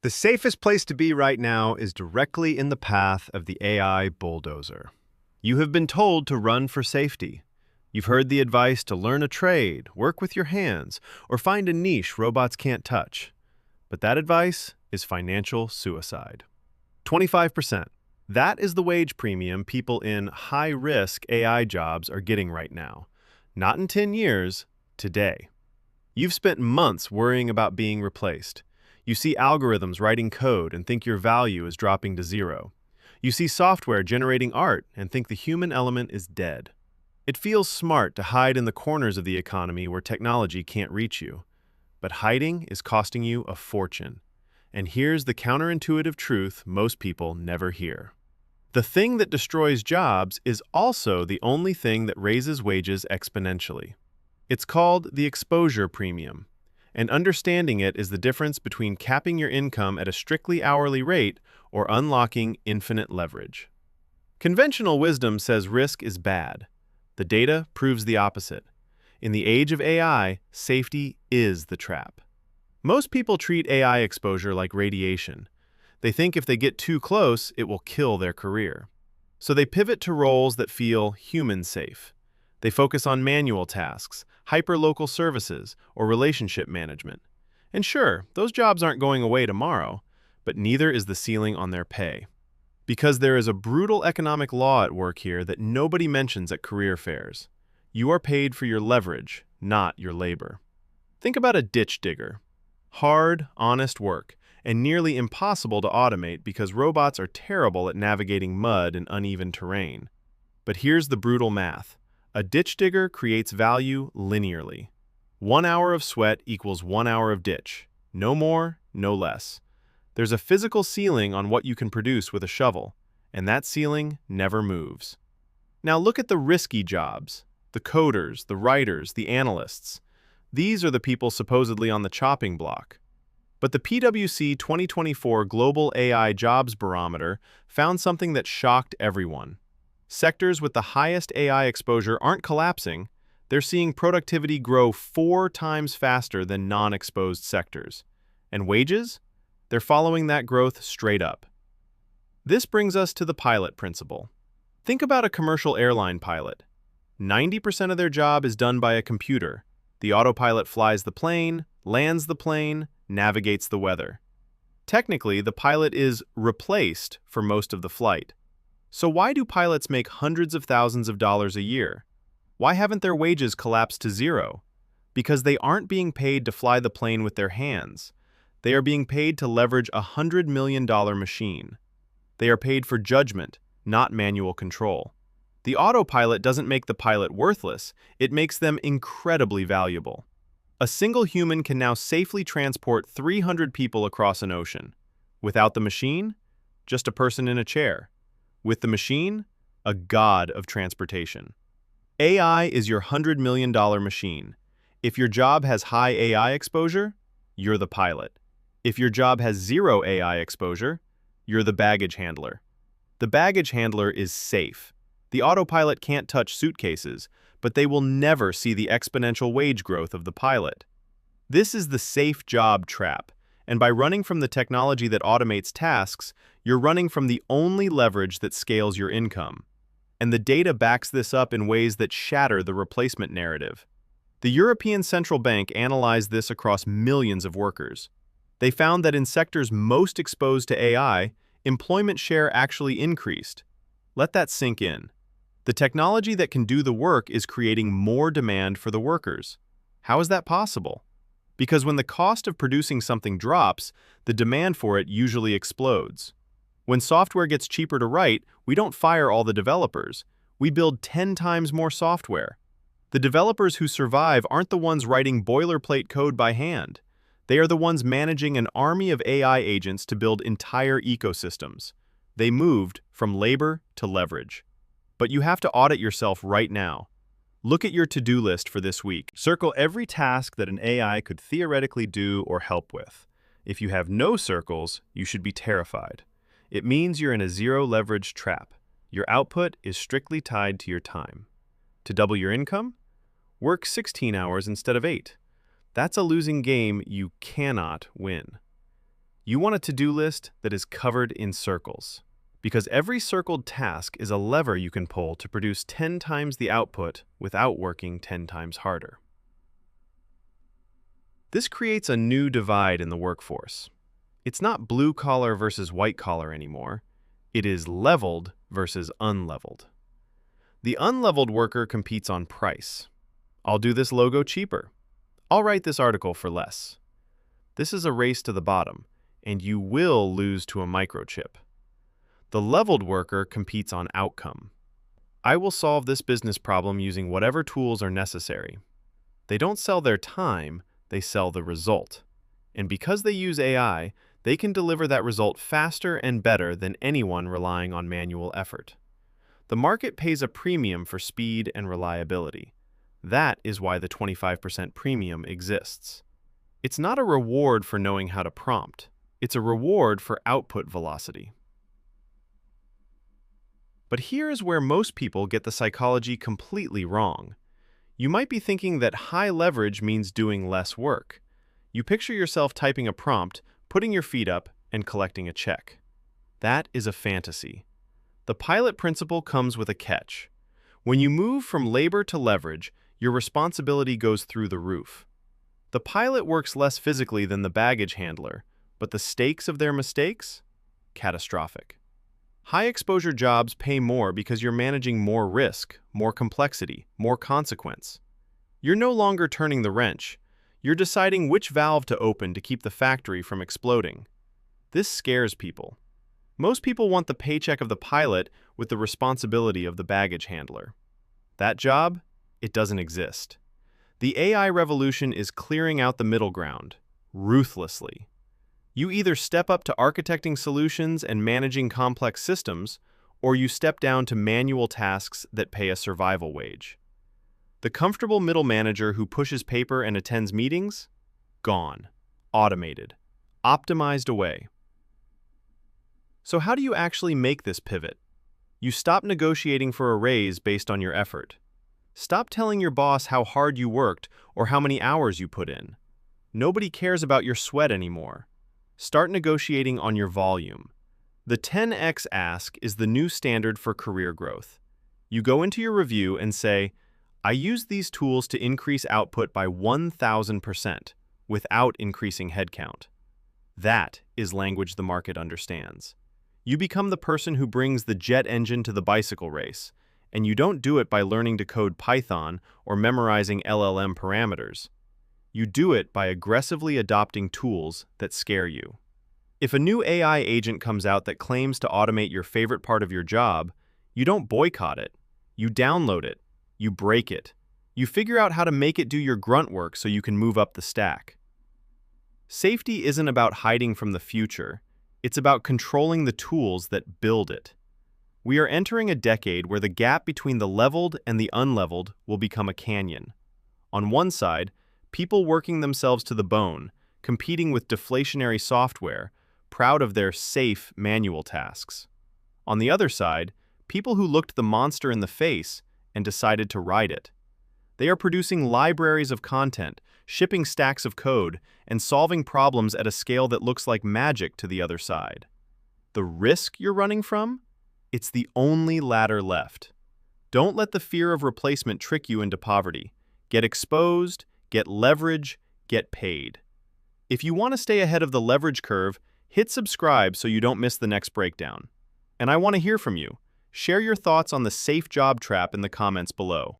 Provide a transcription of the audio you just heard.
The safest place to be right now is directly in the path of the AI bulldozer. You have been told to run for safety. You've heard the advice to learn a trade, work with your hands, or find a niche robots can't touch. But that advice is financial suicide. 25%. That is the wage premium people in high-risk AI jobs are getting right now. Not in 10 years, today. You've spent months worrying about being replaced. You see algorithms writing code and think your value is dropping to zero. You see software generating art and think the human element is dead. It feels smart to hide in the corners of the economy where technology can't reach you. But hiding is costing you a fortune. And here's the counterintuitive truth most people never hear. The thing that destroys jobs is also the only thing that raises wages exponentially. It's called the exposure premium. And understanding it is the difference between capping your income at a strictly hourly rate or unlocking infinite leverage. Conventional wisdom says risk is bad. The data proves the opposite. In the age of AI, safety is the trap. Most people treat AI exposure like radiation. They think if they get too close, it will kill their career. So they pivot to roles that feel human-safe. They focus on manual tasks, hyper-local services, or relationship management. And sure, those jobs aren't going away tomorrow, but neither is the ceiling on their pay. Because there is a brutal economic law at work here that nobody mentions at career fairs. You are paid for your leverage, not your labor. Think about a ditch digger. Hard, honest work, and nearly impossible to automate because robots are terrible at navigating mud and uneven terrain. But here's the brutal math. A ditch digger creates value linearly. 1 hour of sweat equals 1 hour of ditch. No more, no less. There's a physical ceiling on what you can produce with a shovel, and that ceiling never moves. Now look at the risky jobs. The coders, the writers, the analysts. These are the people supposedly on the chopping block. But the PwC 2024 Global AI Jobs Barometer found something that shocked everyone. Sectors with the highest AI exposure aren't collapsing. They're seeing productivity grow 4 times faster than non-exposed sectors. And wages? They're following that growth straight up. This brings us to the pilot principle. Think about a commercial airline pilot. 90% of their job is done by a computer. The autopilot flies the plane, lands the plane, navigates the weather. Technically, the pilot is replaced for most of the flight. So why do pilots make hundreds of thousands of dollars a year? Why haven't their wages collapsed to zero? Because they aren't being paid to fly the plane with their hands. They are being paid to leverage a $100 million machine. They are paid for judgment, not manual control. The autopilot doesn't make the pilot worthless, it makes them incredibly valuable. A single human can now safely transport 300 people across an ocean. Without the machine, just a person in a chair. With the machine, a god of transportation. AI is your $100 million machine. If your job has high AI exposure, you're the pilot. If your job has zero AI exposure, you're the baggage handler. The baggage handler is safe. The autopilot can't touch suitcases, but they will never see the exponential wage growth of the pilot. This is the safe job trap. And by running from the technology that automates tasks, you're running from the only leverage that scales your income. And the data backs this up in ways that shatter the replacement narrative. The European Central Bank analyzed this across millions of workers. They found that in sectors most exposed to AI, employment share actually increased. Let that sink in. The technology that can do the work is creating more demand for the workers. How is that possible? Because when the cost of producing something drops, the demand for it usually explodes. When software gets cheaper to write, we don't fire all the developers. We build 10 times more software. The developers who survive aren't the ones writing boilerplate code by hand. They are the ones managing an army of AI agents to build entire ecosystems. They moved from labor to leverage. But you have to audit yourself right now. Look at your to-do list for this week. Circle every task that an AI could theoretically do or help with. If you have no circles, you should be terrified. It means you're in a zero-leverage trap. Your output is strictly tied to your time. To double your income? Work 16 hours instead of 8. That's a losing game you cannot win. You want a to-do list that is covered in circles, because every circled task is a lever you can pull to produce 10 times the output without working 10 times harder. This creates a new divide in the workforce. It's not blue-collar versus white-collar anymore. It is leveled versus unleveled. The unleveled worker competes on price. I'll do this logo cheaper. I'll write this article for less. This is a race to the bottom, and you will lose to a microchip. The leveled worker competes on outcome. I will solve this business problem using whatever tools are necessary. They don't sell their time, they sell the result. And because they use AI, they can deliver that result faster and better than anyone relying on manual effort. The market pays a premium for speed and reliability. That is why the 25% premium exists. It's not a reward for knowing how to prompt. It's a reward for output velocity. But here is where most people get the psychology completely wrong. You might be thinking that high leverage means doing less work. You picture yourself typing a prompt, putting your feet up, and collecting a check. That is a fantasy. The pilot principle comes with a catch. When you move from labor to leverage, your responsibility goes through the roof. The pilot works less physically than the baggage handler, but the stakes of their mistakes? Catastrophic. High-exposure jobs pay more because you're managing more risk, more complexity, more consequence. You're no longer turning the wrench. You're deciding which valve to open to keep the factory from exploding. This scares people. Most people want the paycheck of the pilot with the responsibility of the baggage handler. That job? It doesn't exist. The AI revolution is clearing out the middle ground, ruthlessly. You either step up to architecting solutions and managing complex systems, or you step down to manual tasks that pay a survival wage. The comfortable middle manager who pushes paper and attends meetings? Gone. Automated. Optimized away. So how do you actually make this pivot? You stop negotiating for a raise based on your effort. Stop telling your boss how hard you worked or how many hours you put in. Nobody cares about your sweat anymore. Start negotiating on your volume. The 10x ask is the new standard for career growth. You go into your review and say, I used these tools to increase output by 1,000% without increasing headcount. That is language the market understands. You become the person who brings the jet engine to the bicycle race, and you don't do it by learning to code Python or memorizing LLM parameters. You do it by aggressively adopting tools that scare you. If a new AI agent comes out that claims to automate your favorite part of your job, you don't boycott it. You download it. You break it. You figure out how to make it do your grunt work so you can move up the stack. Safety isn't about hiding from the future. It's about controlling the tools that build it. We are entering a decade where the gap between the leveled and the unleveled will become a canyon. On one side, people working themselves to the bone, competing with deflationary software, proud of their safe manual tasks. On the other side, people who looked the monster in the face and decided to ride it. They are producing libraries of content, shipping stacks of code, and solving problems at a scale that looks like magic to the other side. The risk you're running from? It's the only ladder left. Don't let the fear of replacement trick you into poverty. Get exposed, get leverage, get paid. If you want to stay ahead of the leverage curve, hit subscribe so you don't miss the next breakdown. And I want to hear from you. Share your thoughts on the safe job trap in the comments below.